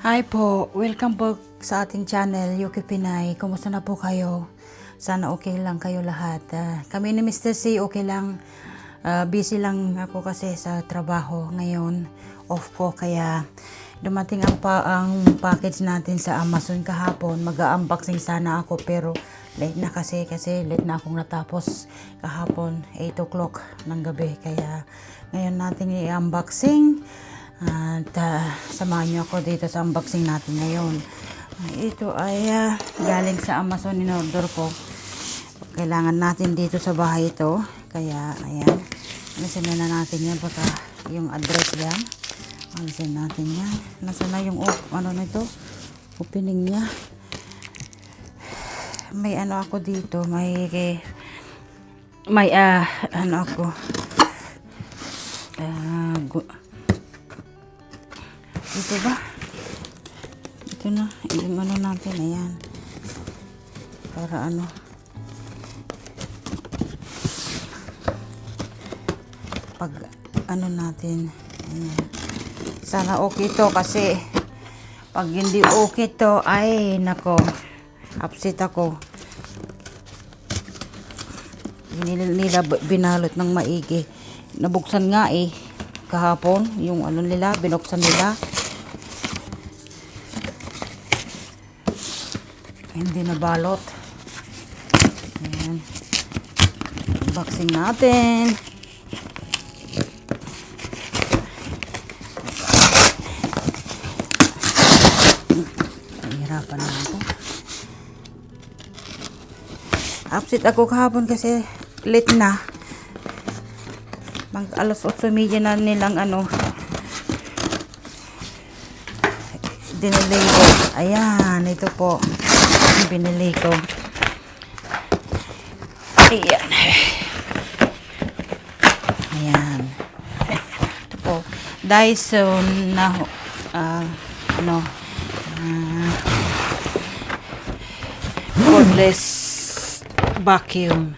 Hi po, welcome po sa ating channel, Yuki Pinay. Kumusta na po kayo? Sana okay lang kayo lahat. Kami ni Mr. C, okay lang. Busy lang ako kasi sa trabaho ngayon. Off ko, kaya dumating ang package natin sa Amazon kahapon. Mag-unboxing sana ako pero late na kasi late na akong natapos kahapon 8 o'clock ng gabi. Kaya ngayon natin i-unboxing. At samahan niyo ako dito sa unboxing natin ngayon. Ito ay galing sa Amazon, in-order ko. Kailangan natin dito sa bahay ito. Kaya ayan, alisin na natin yan baka yung address yan. Alisin natin yan. Nasaan na yung ano nito? Opening niya. May ano ako dito, may ano ako. Ito ba? Ito na. Yung ano natin. Ayan. Para ano. Pag ano natin. Ayan. Sana okay to kasi pag hindi okay to ay nako. Upset ako. Nila binalot ng maigi. Nabuksan nga kahapon. Yung ano nila. Binuksan nila. Hindi na balot. Ayan. Unboxing natin. Nahihirapan na ako. Upset ako kahapon kasi late na. Mag alas 8:30 na nilang ano. Dinelay ko. Ayan, ito po. Binili ko. Ayan. Ayan. Ito po. Dyson na cordless vacuum.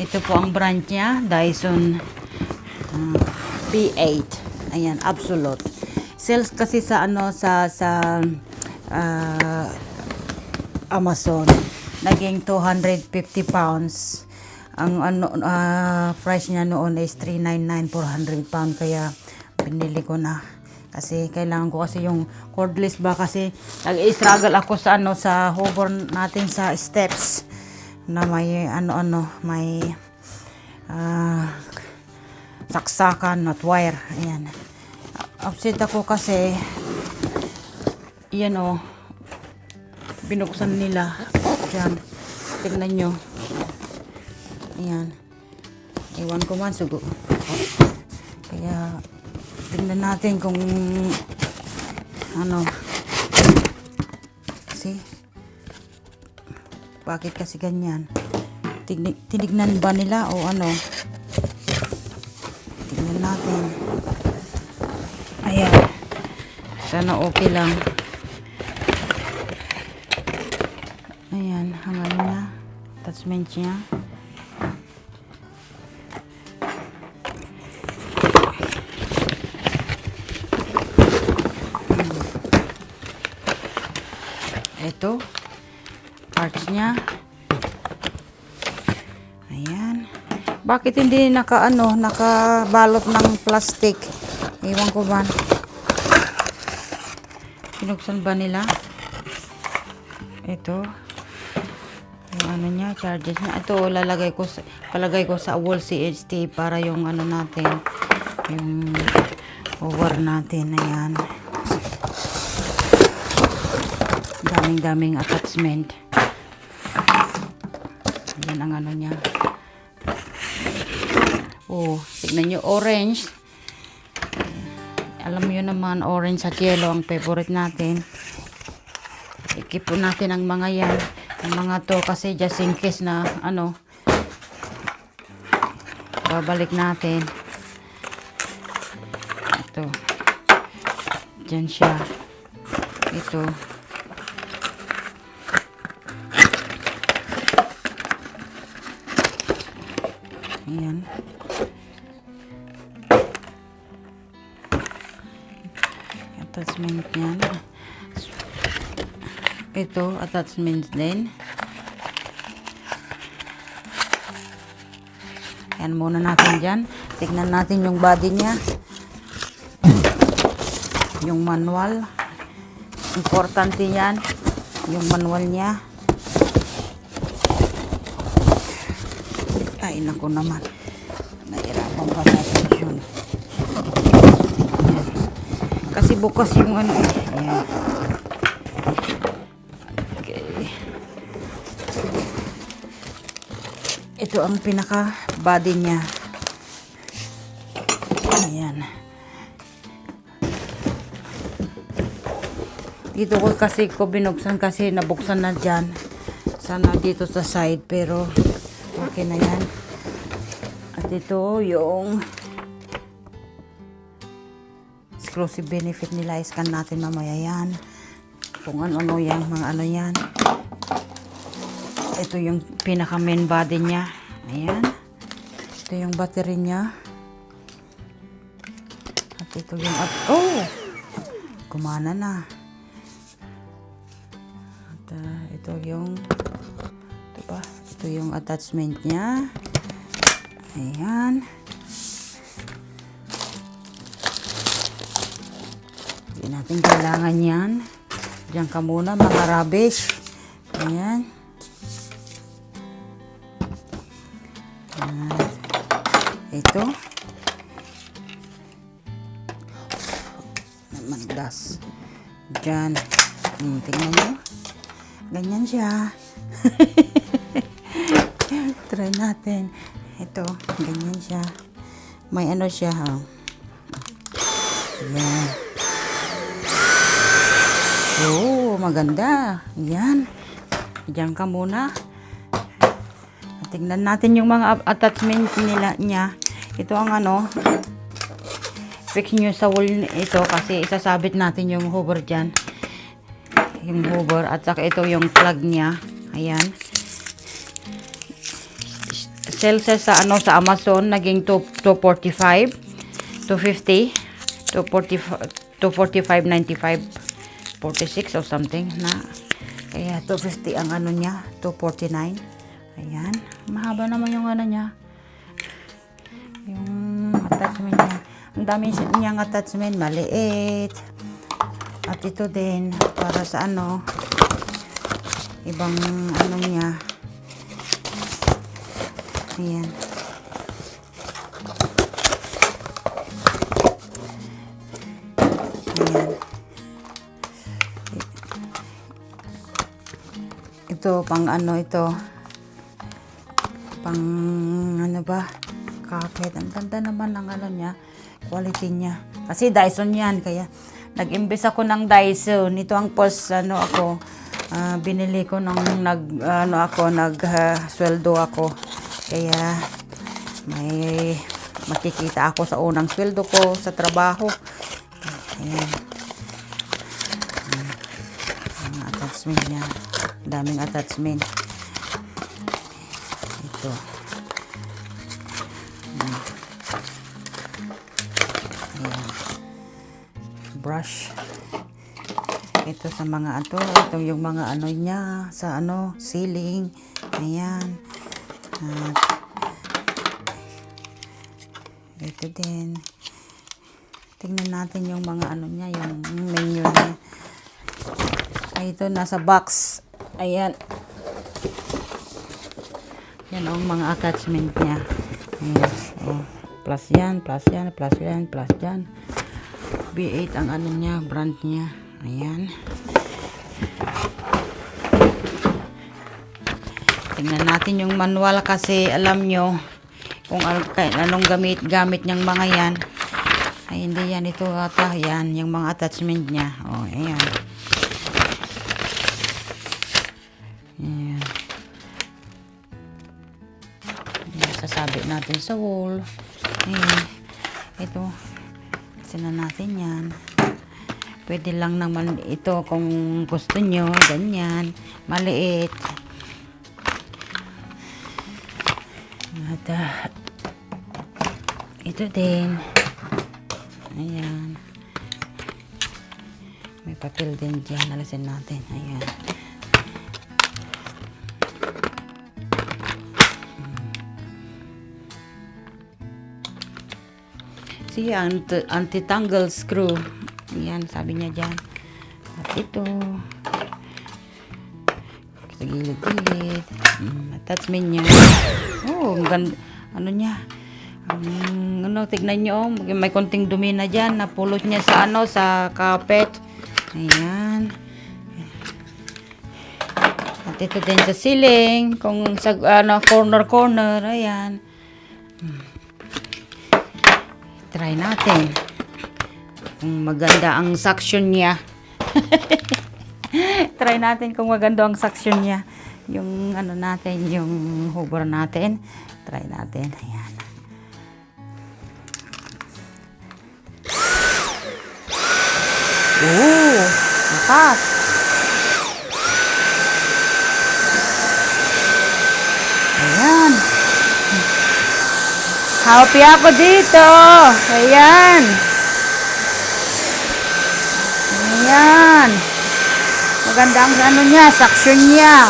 Ito po ang brand niya. Dyson P8. Ayan, absolute. Sales kasi sa Amazon naging 250 pounds. Ang price niya noon is 399, 400 pound, kaya pinili ko na kasi kailangan ko kasi yung cordless ba kasi nag-struggle ako sa sa hover natin sa steps na may may saksakan not wire. Ayan, upset ako kasi yan binuksan nila. Diyan. Tignan nyo. Ayan. Iwan ko man sugo. Kaya, tignan natin kung ano. See? Bakit kasi ganyan? Tinignan ba nila o ano? Tignan natin. Ayan. Sana okay lang. Ayan, hangal niya. Attachment niya. Ito. Parts niya. Ayan. Bakit hindi nakabalot ng plastic? Iwan ko ba? Pinuksan ba nila? Ito. Yung ano niya, charges niya. Ito, palagay ko sa wall CHT para yung ano natin, yung over natin. Ayan. Daming attachment. Ayan ang ano niya. Oh, tignan nyo, orange. Alam nyo naman, orange at yellow ang favorite natin. Ikip natin ang mga yan. Ang mga to kasi just in case na babalik natin. Ito. Diyan siya. Ito. Ayan. Attachment yan. ito, attachments din. Yan muna natin dyan. Tignan natin yung body niya. Yung manual. Importante yan. Yung manual niya. Ay, naku naman. Nahirapan pa sa atensyon. Kasi bukas yung ano. Ayan. Okay. Ito ang pinaka body niya. Ayan. Dito ko kasi binuksan kasi nabuksan na dyan. Sana dito sa side pero okay na yan. At ito yung exclusive benefit nila. Iscan natin mamaya yan. Kung ano-ano yan, mga ano yan. Ito yung pinaka main body niya. Ayan. Ito yung battery niya. At ito yung oh! Gumana na. At ito yung ito ba? Ito yung attachment niya. Ayan. Hindi natin kailangan yan. Diyan ka muna, mga rubbish. Ayan. Ito. Naman gas. Diyan. Tingnan nyo. Ganyan siya. Try natin. Ito. Ganyan siya. May ano siya. Ha? Ayan. Oh, maganda. Ayan. Diyan ka muna. Tingnan natin yung mga attachment niya. Ito ang ano. Fix nyo sa wall ito kasi isasabit natin yung hover dyan. Yung hover. At saka ito yung plug niya. Ayan. Sell sa ano sa Amazon naging 245, 250, 245, 95, 46 or something na. Kaya 250 ang ano niya, 249. Ayan. Mahaba naman yung ano niya. Yung attachment niya. Ang dami niyang attachment. Maliit. At ito din. Para sa ano. Ibang ano niya. Ayan. Ayan. Ito pang ano ito. Pang ano ba, carpet. Ang ganda naman ng ano niya, quality niya. Kasi Dyson yan, kaya nag-imbes ako ng Dyson. Ito ang post ano ako, binili ko nung sweldo ako. Kaya may makikita ako sa unang sweldo ko sa trabaho. Ayan. Ang attachment niya. Daming attachment. Ito. Ayan. Brush. Ito sa mga ito yung mga ano niya sa ano ceiling. Ayan. At ito din. Tingnan natin yung mga ano niya, yung menu niya. Ay, ito nasa box. Ayan. Yan ang mga attachment niya. Ayan. Oh. Plus yan, plus yan, plus yan, plus yan. B8 ang ano niya, brand niya. Ayan. Tingnan natin yung manual kasi alam nyo kung anong gamit niyang mga yan. Ay, hindi yan. Ito ata. Yan. Yung mga attachment niya. Oh, ayan. Ayan. Sasabi natin sa wall. Ayan. Ito. Sina natin yan. Pwede lang naman ito kung gusto nyo. Ganyan. Maliit. At ito din. Ayan. May papel din dyan. Nalasin natin. Ayan. siya, anti-tangle screw. Yan, sabi niya dyan. At ito, sa gilid-gilid. Attachment niya. Oh, ang ganda. Ano niya? Tignan nyo. May konting dumi na dyan. Napulot niya sa sa carpet. Ayan. At ito din sa ceiling. Kung sa corner. Ayan. Try natin. Kung maganda ang suction niya. Try natin kung maganda ang suction niya. Yung natin, yung hover natin. Try natin. Ayan. Oh, lakas. Ayan. Happy ako dito. Ayan. Ayan. Maganda ang niya, suction niya.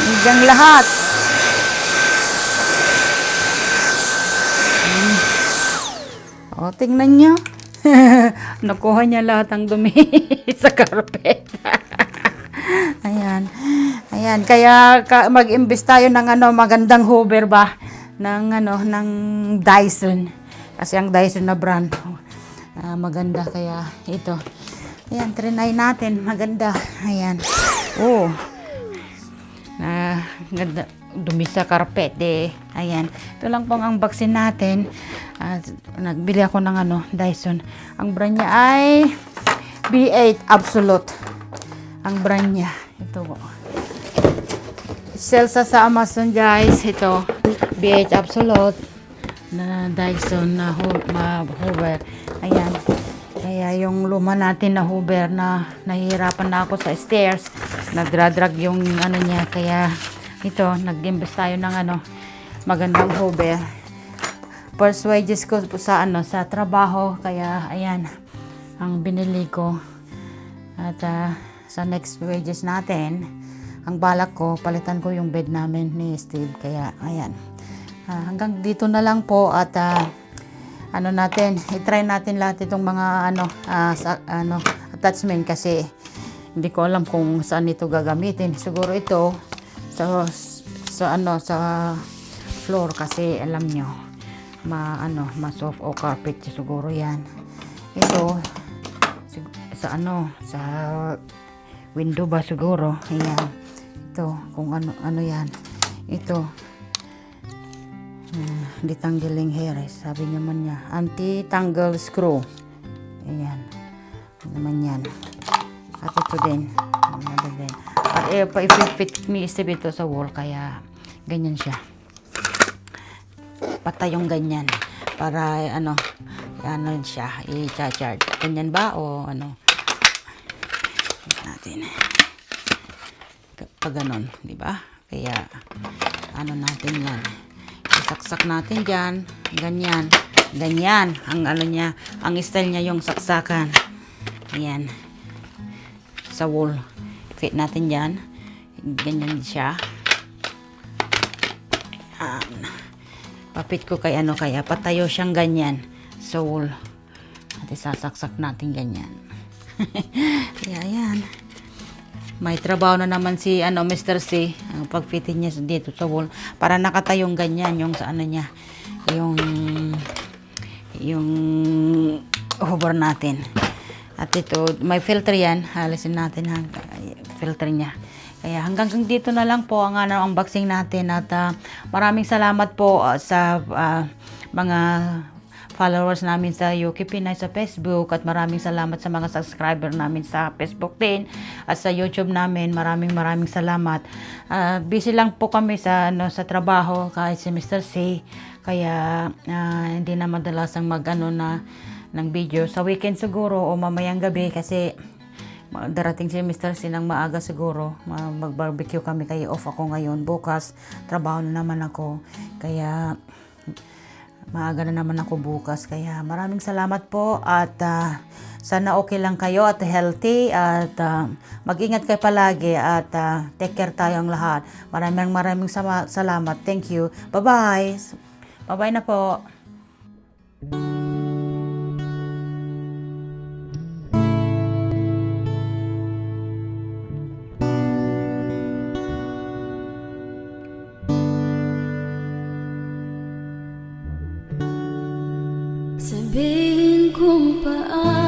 Hanggang lahat. O, tingnan niyo. Nakuha niya lahat ng dumi sa carpet. Ayan. Ayan. Kaya mag-imbes tayo ng magandang hoover ba? Ng Dyson. Kasi ang Dyson na brand. Maganda. Kaya ito. Ayan. Trinay natin. Maganda. Ayan. Oh. Ganda. Dumi sa carpet ayan. Ito lang pong unboxing natin. Nagbili ako ng Dyson. Ang brand niya ay B8 Absolute. Ang brand niya. Ito po. Sell sa Amazon guys. Ito. B8 Absolute na Dyson na hoover. Ayan. Kaya yung luma natin na hoover na nahihirapan na ako sa stairs. Nagdradrag yung niya. Kaya ito, nag-invest tayo ng magandang hoover. First wages ko sa sa trabaho, kaya ayan ang binili ko. At sa next wages natin, ang balak ko, palitan ko yung bed namin ni Steve. Kaya ayan. Hanggang dito na lang po at natin, i-try natin lahat itong mga attachment kasi hindi ko alam kung saan ito gagamitin. Siguro ito sa floor kasi alam nyo ma-soft o carpet siguro yan. Ito sa sa window ba siguro. Ayan. Ito kung ano yan. Ito detangling hair sabi naman niya, anti-tangle screw. Ayan. Naman yan. At ito din. At pa-fit ni Steve ito sa wall kaya ganyan siya. Patay yung ganyan para siya i-charge. Ganyan ba o natin. Pag ganon, di ba? Kaya natin yan. Isaksak natin diyan, ganyan. Ganyan ang niya, ang style niya yung saksakan. Ayan. Sa wall. Fit natin diyan. Ganyan siya. Papit ko kay kaya patayo siyang ganyan sa wall. At isasaksak natin ganyan. Kaya ayan. May trabaho na naman si Mr. C. Ang pagfitin niya dito sa wall para nakatayong ganyan yung sa niya. Yung hover natin. At ito, may filter yan. Halisin natin ang filter niya. Kaya hanggang dito na lang po ang unboxing natin at maraming salamat po sa mga followers namin sa UK Pinay sa Facebook at maraming salamat sa mga subscriber namin sa Facebook din at sa YouTube namin. Maraming salamat. Busy lang po kami sa trabaho kahit si Mr. C. Kaya hindi na madalasang ng video sa weekend siguro o mamayang gabi kasi darating si Mr. C ng maaga siguro. Mag-barbecue kami kaya off ako ngayon. Bukas, trabaho na naman ako. Kaya maaga na naman ako bukas. Kaya maraming salamat po at sana okay lang kayo at healthy at mag-ingat kayo palagi at take care tayong lahat. Maraming salamat. Thank you. Bye-bye. Bye-bye na po. Sabihin kung paano